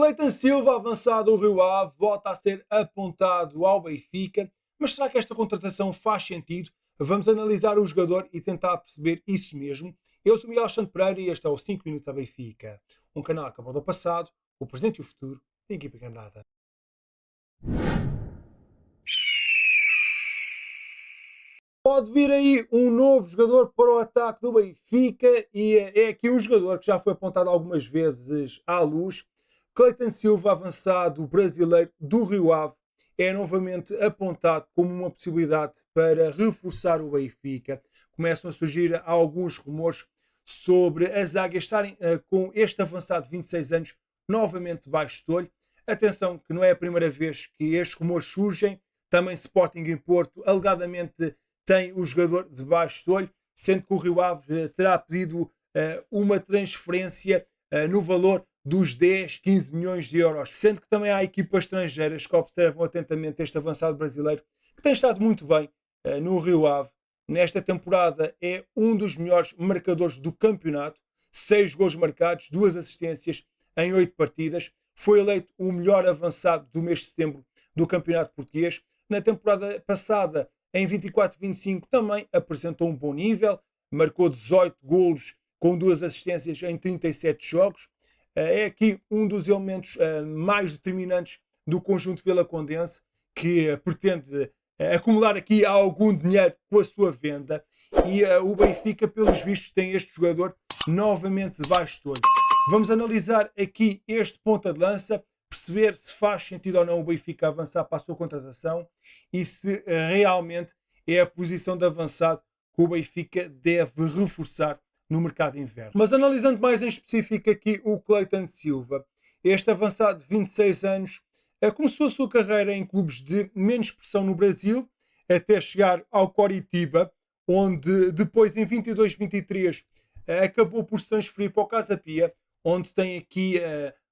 Cleiton Silva, avançado do Rio Ave, volta a ser apontado ao Benfica. Mas será que esta contratação faz sentido? Vamos analisar o jogador e tentar perceber isso mesmo. Eu sou o Miguel Alexandre Pereira e este é o 5 Minutos a Benfica. Um canal que aborda o passado, o presente e o futuro da equipa encarnada. Pode vir aí um novo jogador para o ataque do Benfica e é aqui um jogador que já foi apontado algumas vezes à luz. Cleiton Silva, avançado brasileiro do Rio Ave, é novamente apontado como uma possibilidade para reforçar o Benfica. Começam a surgir alguns rumores sobre a zaga estarem com este avançado de 26 anos novamente baixo de olho. Atenção que não é a primeira vez que estes rumores surgem. Também Sporting e Porto alegadamente tem o jogador de baixo de olho, sendo que o Rio Ave terá pedido uma transferência no valor dos 10, 15 milhões de euros. Sendo que também há equipas estrangeiras que observam atentamente este avançado brasileiro, que tem estado muito bem no Rio Ave. Nesta temporada é um dos melhores marcadores do campeonato, 6 gols marcados, 2 assistências em 8 partidas. Foi eleito o melhor avançado do mês de setembro do campeonato português. Na temporada passada, em 24-25, também apresentou um bom nível, marcou 18 golos com 2 assistências em 37 jogos. É aqui um dos elementos mais determinantes do conjunto vilacondense, que pretende acumular aqui algum dinheiro com a sua venda, e o Benfica, pelos vistos, tem este jogador novamente debaixo de olho. Vamos analisar aqui este ponta de lança, perceber se faz sentido ou não o Benfica avançar para a sua contratação e se realmente é a posição de avançado que o Benfica deve reforçar no mercado de inverno. Mas analisando mais em específico aqui o Cleiton Silva, este avançado de 26 anos começou a sua carreira em clubes de menos pressão no Brasil, até chegar ao Coritiba, onde depois em 22-23 acabou por se transferir para o Casa Pia, onde tem aqui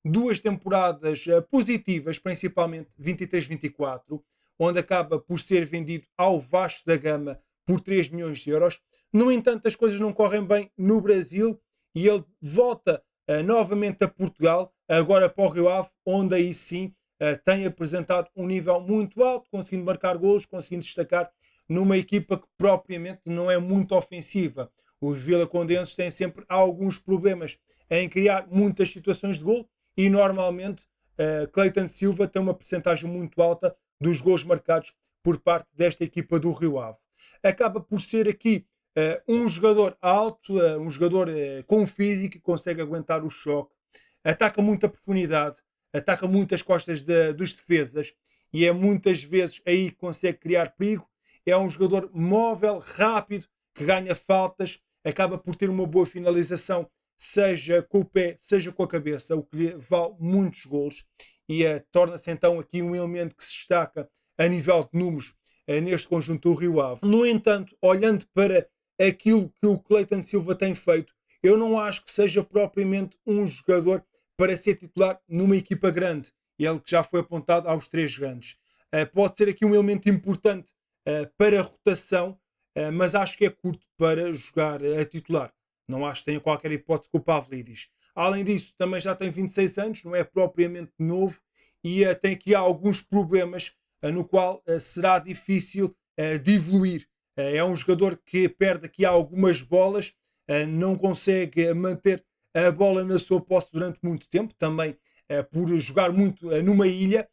2 temporadas positivas, principalmente 23-24, onde acaba por ser vendido ao Vasco da Gama por 3 milhões de euros. No entanto, as coisas não correm bem no Brasil e ele volta novamente a Portugal, agora para o Rio Ave, onde aí sim tem apresentado um nível muito alto, conseguindo marcar golos, conseguindo destacar numa equipa que propriamente não é muito ofensiva. Os vilacondenses têm sempre alguns problemas em criar muitas situações de golo e normalmente Cleiton Silva tem uma percentagem muito alta dos golos marcados por parte desta equipa do Rio Ave. Acaba por ser aqui um jogador alto, um jogador com físico, que consegue aguentar o choque, ataca muita profundidade, ataca muitas costas dos defesas e é muitas vezes aí que consegue criar perigo. É um jogador móvel, rápido, que ganha faltas, acaba por ter uma boa finalização, seja com o pé, seja com a cabeça, o que lhe vale muitos golos e torna-se então aqui um elemento que se destaca a nível de números neste conjunto do Rio Ave. No entanto, olhando para aquilo que o Cleiton Silva tem feito, eu não acho que seja propriamente um jogador para ser titular numa equipa grande. Ele que já foi apontado aos 3 grandes. Pode ser aqui um elemento importante para a rotação, mas acho que é curto para jogar a titular. Não acho que tenha qualquer hipótese com o Pavlidis. Além disso, também já tem 26 anos, não é propriamente novo e tem aqui alguns problemas no qual será difícil de evoluir. É um jogador que perde aqui algumas bolas, não consegue manter a bola na sua posse durante muito tempo, também por jogar muito numa ilha.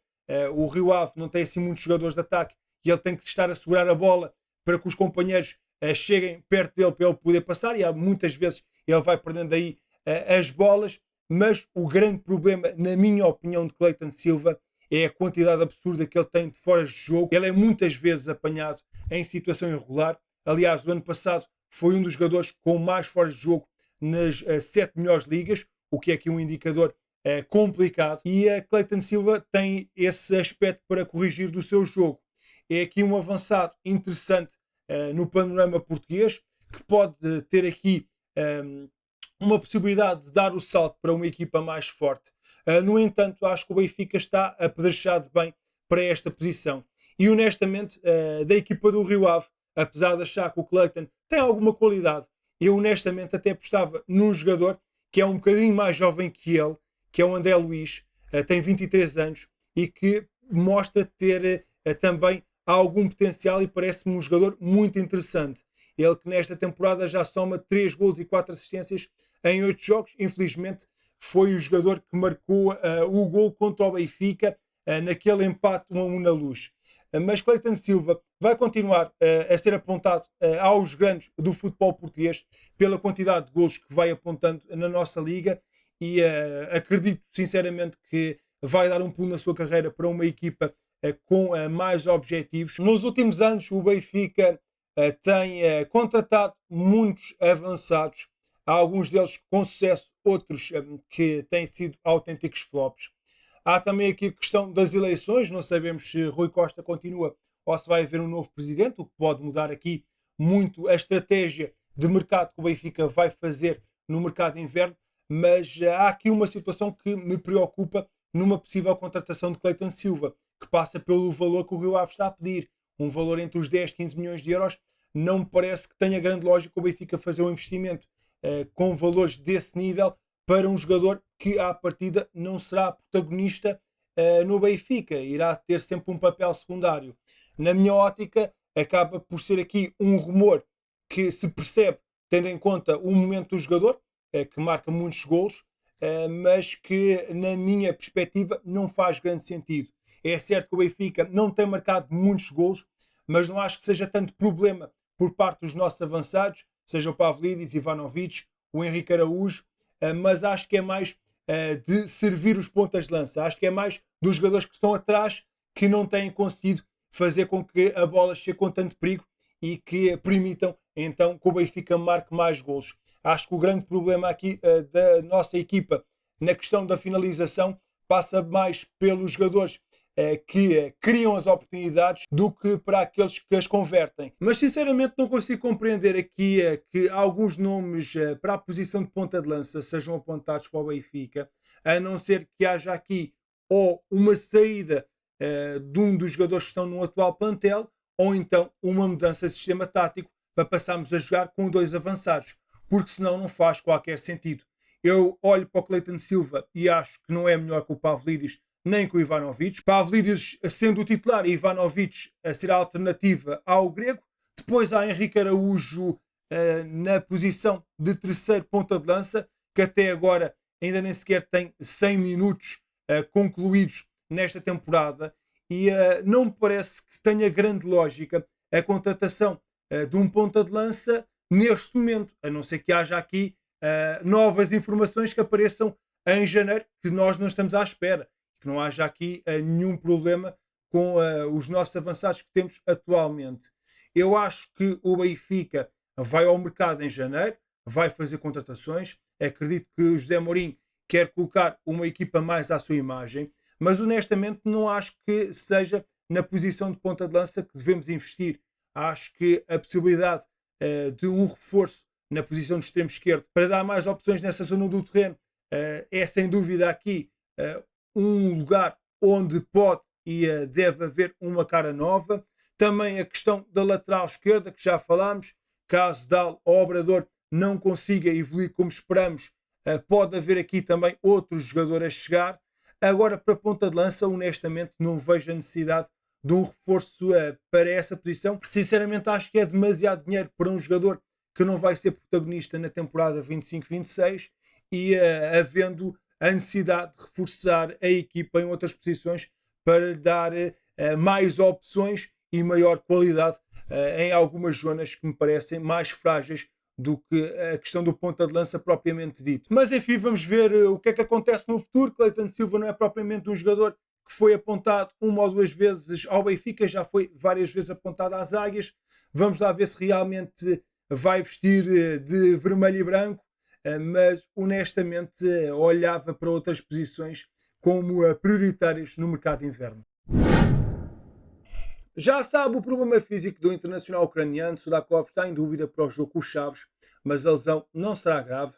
O Rio Ave não tem assim muitos jogadores de ataque e ele tem que estar a segurar a bola para que os companheiros cheguem perto dele para ele poder passar, e muitas vezes ele vai perdendo aí as bolas. Mas o grande problema, na minha opinião, de Cleiton Silva é a quantidade absurda que ele tem de fora de jogo. Ele é muitas vezes apanhado em situação irregular. Aliás, o ano passado foi um dos jogadores com mais fora de jogo nas 7 melhores ligas, o que é aqui um indicador complicado. E a Cleiton Silva tem esse aspecto para corrigir do seu jogo. É aqui um avançado interessante no panorama português, que pode ter aqui uma possibilidade de dar o salto para uma equipa mais forte. No entanto, acho que o Benfica está apedrechado bem para esta posição. E honestamente, da equipa do Rio Ave, apesar de achar que o Cleiton tem alguma qualidade, eu honestamente até apostava num jogador que é um bocadinho mais jovem que ele, que é o André Luiz, tem 23 anos e que mostra ter também algum potencial e parece-me um jogador muito interessante. Ele que nesta temporada já soma 3 golos e 4 assistências em 8 jogos. Infelizmente foi o jogador que marcou o gol contra o Benfica naquele empate 1-1 na Luz. Mas Cleiton Silva vai continuar a ser apontado aos grandes do futebol português pela quantidade de golos que vai apontando na nossa liga e acredito sinceramente que vai dar um pulo na sua carreira para uma equipa com mais objetivos. Nos últimos anos o Benfica tem contratado muitos avançados, alguns deles com sucesso, outros que têm sido autênticos flops. Há também aqui a questão das eleições, não sabemos se Rui Costa continua ou se vai haver um novo presidente, o que pode mudar aqui muito a estratégia de mercado que o Benfica vai fazer no mercado de inverno, mas há aqui uma situação que me preocupa numa possível contratação de Cleiton Silva, que passa pelo valor que o Rio Ave está a pedir, um valor entre os 10 e 15 milhões de euros. Não me parece que tenha grande lógica o Benfica fazer um investimento com valores desse nível para um jogador que à partida não será protagonista no Benfica, irá ter sempre um papel secundário. Na minha ótica, acaba por ser aqui um rumor que se percebe tendo em conta o momento do jogador, que marca muitos golos, mas que na minha perspectiva não faz grande sentido. É certo que o Benfica não tem marcado muitos golos, mas não acho que seja tanto problema por parte dos nossos avançados, seja o Pavlidis, Ivanovic, o Henrique Araújo, mas acho que é mais de servir os pontas de lança. Acho que é mais dos jogadores que estão atrás que não têm conseguido fazer com que a bola chegue com tanto perigo e que permitam então que o Benfica marque mais golos. Acho que o grande problema aqui da nossa equipa na questão da finalização passa mais pelos jogadores que criam as oportunidades do que para aqueles que as convertem. Mas sinceramente não consigo compreender aqui que alguns nomes para a posição de ponta de lança sejam apontados para o Benfica, a não ser que haja aqui ou uma saída de um dos jogadores que estão no atual plantel, ou então uma mudança de sistema tático para passarmos a jogar com 2 avançados, porque senão não faz qualquer sentido. Eu olho para o Cleiton Silva e acho que não é melhor que o Pavlidis nem com o Ivanovic. Pavlidis sendo o titular e Ivanovic a ser a alternativa ao grego. Depois há Henrique Araújo na posição de terceiro ponta de lança, que até agora ainda nem sequer tem 100 minutos concluídos nesta temporada. E não me parece que tenha grande lógica a contratação de um ponta de lança neste momento, a não ser que haja aqui novas informações que apareçam em janeiro, que nós não estamos à espera. Que não haja aqui nenhum problema com os nossos avançados que temos atualmente. Eu acho que o Benfica vai ao mercado em janeiro, vai fazer contratações. Acredito que o José Mourinho quer colocar uma equipa mais à sua imagem, mas honestamente não acho que seja na posição de ponta de lança que devemos investir. Acho que a possibilidade de um reforço na posição de extremo esquerdo para dar mais opções nessa zona do terreno é sem dúvida aqui um lugar onde pode e deve haver uma cara nova. Também a questão da lateral esquerda, que já falámos, caso Dal ou Obrador não consiga evoluir como esperamos, pode haver aqui também outro jogador a chegar. Agora, para a ponta de lança, honestamente, não vejo a necessidade de um reforço para essa posição. Sinceramente, acho que é demasiado dinheiro para um jogador que não vai ser protagonista na temporada 25-26 e havendo a necessidade de reforçar a equipa em outras posições para lhe dar mais opções e maior qualidade em algumas zonas que me parecem mais frágeis do que a questão do ponta de lança propriamente dito. Mas enfim, vamos ver o que é que acontece no futuro. Cleiton Silva não é propriamente um jogador que foi apontado uma ou duas vezes ao Benfica, já foi várias vezes apontado às Águias. Vamos lá ver se realmente vai vestir de vermelho e branco, mas honestamente olhava para outras posições como prioritárias no mercado de inverno. Já sabe o problema físico do internacional ucraniano. Sudakov está em dúvida para o jogo com os Chaves, mas a lesão não será grave.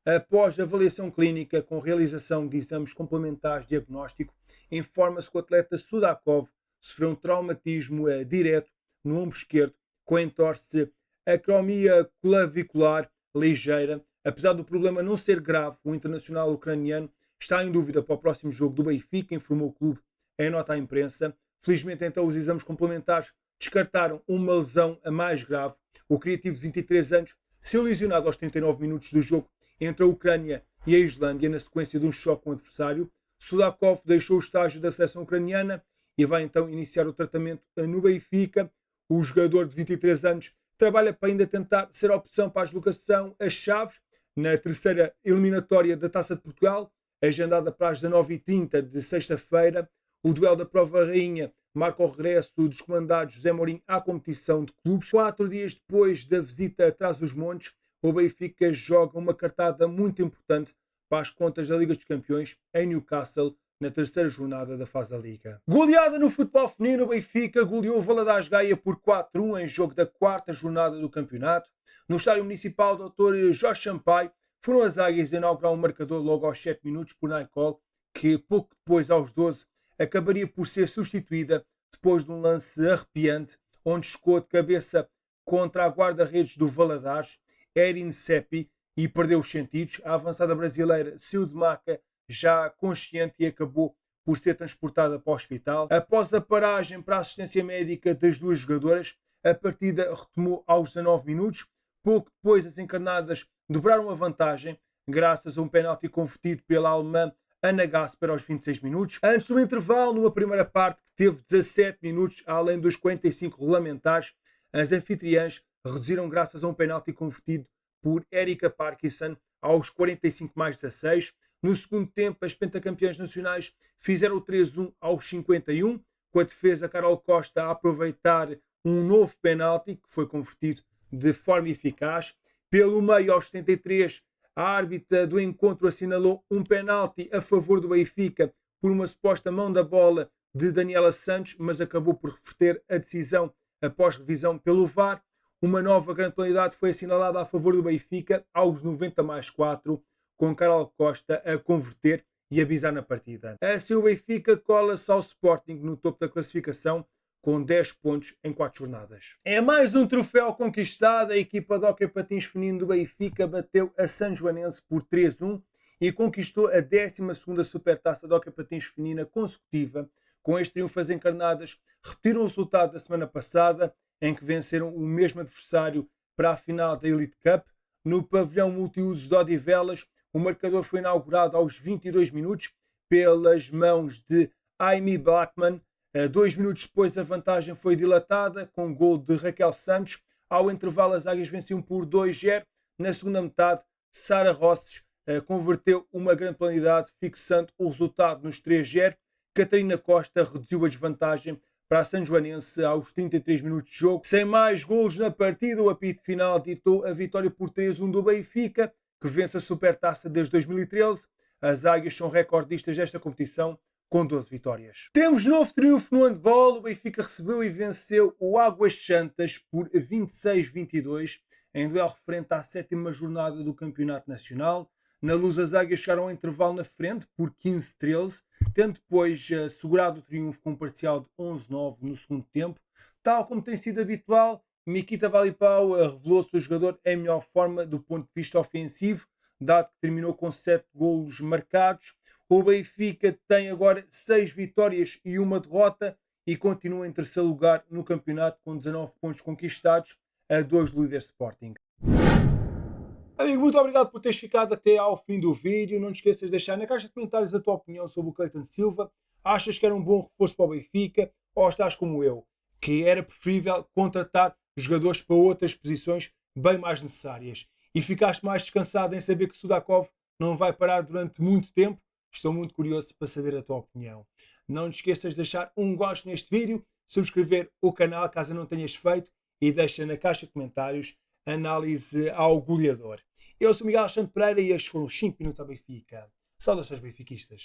Após avaliação clínica com realização de exames complementares de diagnóstico, informa-se que o atleta Sudakov sofreu um traumatismo direto no ombro esquerdo, com entorse acromia clavicular ligeira. Apesar do problema não ser grave, o internacional ucraniano está em dúvida para o próximo jogo do Benfica, informou o clube em nota à imprensa. Felizmente, então, os exames complementares descartaram uma lesão a mais grave. O criativo de 23 anos se lesionado aos 39 minutos do jogo entre a Ucrânia e a Islândia na sequência de um choque com o adversário. Sudakov deixou o estágio da seleção ucraniana e vai então iniciar o tratamento no Benfica. O jogador de 23 anos trabalha para ainda tentar ser a opção para a deslocação a Chaves na terceira eliminatória da Taça de Portugal, agendada para as 19h30 de sexta-feira. O duelo da Prova Rainha marca o regresso dos comandados José Mourinho à competição de clubes. 4 dias depois da visita a Trás-os-Montes, o Benfica joga uma cartada muito importante para as contas da Liga dos Campeões em Newcastle, na terceira jornada da fase da Liga. Goleada no futebol feminino, o Benfica goleou o Valadares Gaia por 4-1 em jogo da quarta jornada do campeonato. No estádio municipal, Dr. Jorge Sampaio foram as Águias inaugurar um marcador logo aos 7 minutos por Nicole, que pouco depois, aos 12, acabaria por ser substituída depois de um lance arrepiante, onde chocou de cabeça contra a guarda-redes do Valadares, Erin Seppi, e perdeu os sentidos. A avançada brasileira saiu de maca já consciente e acabou por ser transportada para o hospital. Após a paragem para a assistência médica das duas jogadoras, a partida retomou aos 19 minutos. Pouco depois, as encarnadas dobraram a vantagem, graças a um penalti convertido pela alemã Ana Gasper aos 26 minutos. Antes do intervalo, numa primeira parte que teve 17 minutos, além dos 45 regulamentares, as anfitriãs reduziram graças a um penalti convertido por Erika Parkinson aos 45 mais 16. No segundo tempo, as pentacampeãs nacionais fizeram o 3-1 aos 51, com a defesa Carol Costa a aproveitar um novo penalti, que foi convertido de forma eficaz. Pelo meio, aos 73, a árbitra do encontro assinalou um penalti a favor do Benfica por uma suposta mão da bola de Daniela Santos, mas acabou por reverter a decisão após revisão pelo VAR. Uma nova grande penalidade foi assinalada a favor do Benfica aos 90 mais 4, com Carol Costa a converter e a bisar na partida. Assim o Benfica cola-se ao Sporting no topo da classificação com 10 pontos em 4 jornadas. É mais um troféu conquistado. A equipa de hóquei patins feminino do Benfica bateu a Sanjoanense por 3-1 e conquistou a 12ª Supertaça de hóquei patins feminina consecutiva. Com este triunfo, as encarnadas repetiram o resultado da semana passada, em que venceram o mesmo adversário para a final da Elite Cup. No pavilhão multiusos de Odivelas, o marcador foi inaugurado aos 22 minutos pelas mãos de Amy Blackman. 2 minutos depois a vantagem foi dilatada com o gol de Raquel Santos. Ao intervalo, as Águias venciam por 2-0. Na segunda metade, Sara Rosses converteu uma grande penalidade, fixando o resultado nos 3-0. Catarina Costa reduziu a desvantagem para a Sanjoanense aos 33 minutos de jogo. Sem mais golos na partida, o apito final ditou a vitória por 3-1 do Benfica, que vence a Supertaça desde 2013. As Águias são recordistas desta competição, com 12 vitórias. Temos novo triunfo no handball. O Benfica recebeu e venceu o Águas Santas por 26-22, em duelo referente à 7ª jornada do Campeonato Nacional. Na Luz, as Águias chegaram ao intervalo na frente por 15-13, tendo depois segurado o triunfo com um parcial de 11-9 no segundo tempo. Tal como tem sido habitual, Mikita Valipau revelou-se o jogador em melhor forma do ponto de vista ofensivo, dado que terminou com 7 golos marcados. O Benfica tem agora 6 vitórias e 1 derrota e continua em terceiro lugar no campeonato com 19 pontos conquistados, a 2 do líder Sporting. Amigo, muito obrigado por teres ficado até ao fim do vídeo. Não te esqueças de deixar na caixa de comentários a tua opinião sobre o Clayton Silva. Achas que era um bom reforço para o Benfica ou estás como eu, que era preferível contratar jogadores para outras posições bem mais necessárias? E ficaste mais descansado em saber que Sudakov não vai parar durante muito tempo? Estou muito curioso para saber a tua opinião. Não te esqueças de deixar um gosto neste vídeo, subscrever o canal caso não tenhas feito e deixa na caixa de comentários análise ao goleador. Eu sou Miguel Alexandre Pereira e estes foram os 5 minutos ao Benfica. Saudações benfiquistas.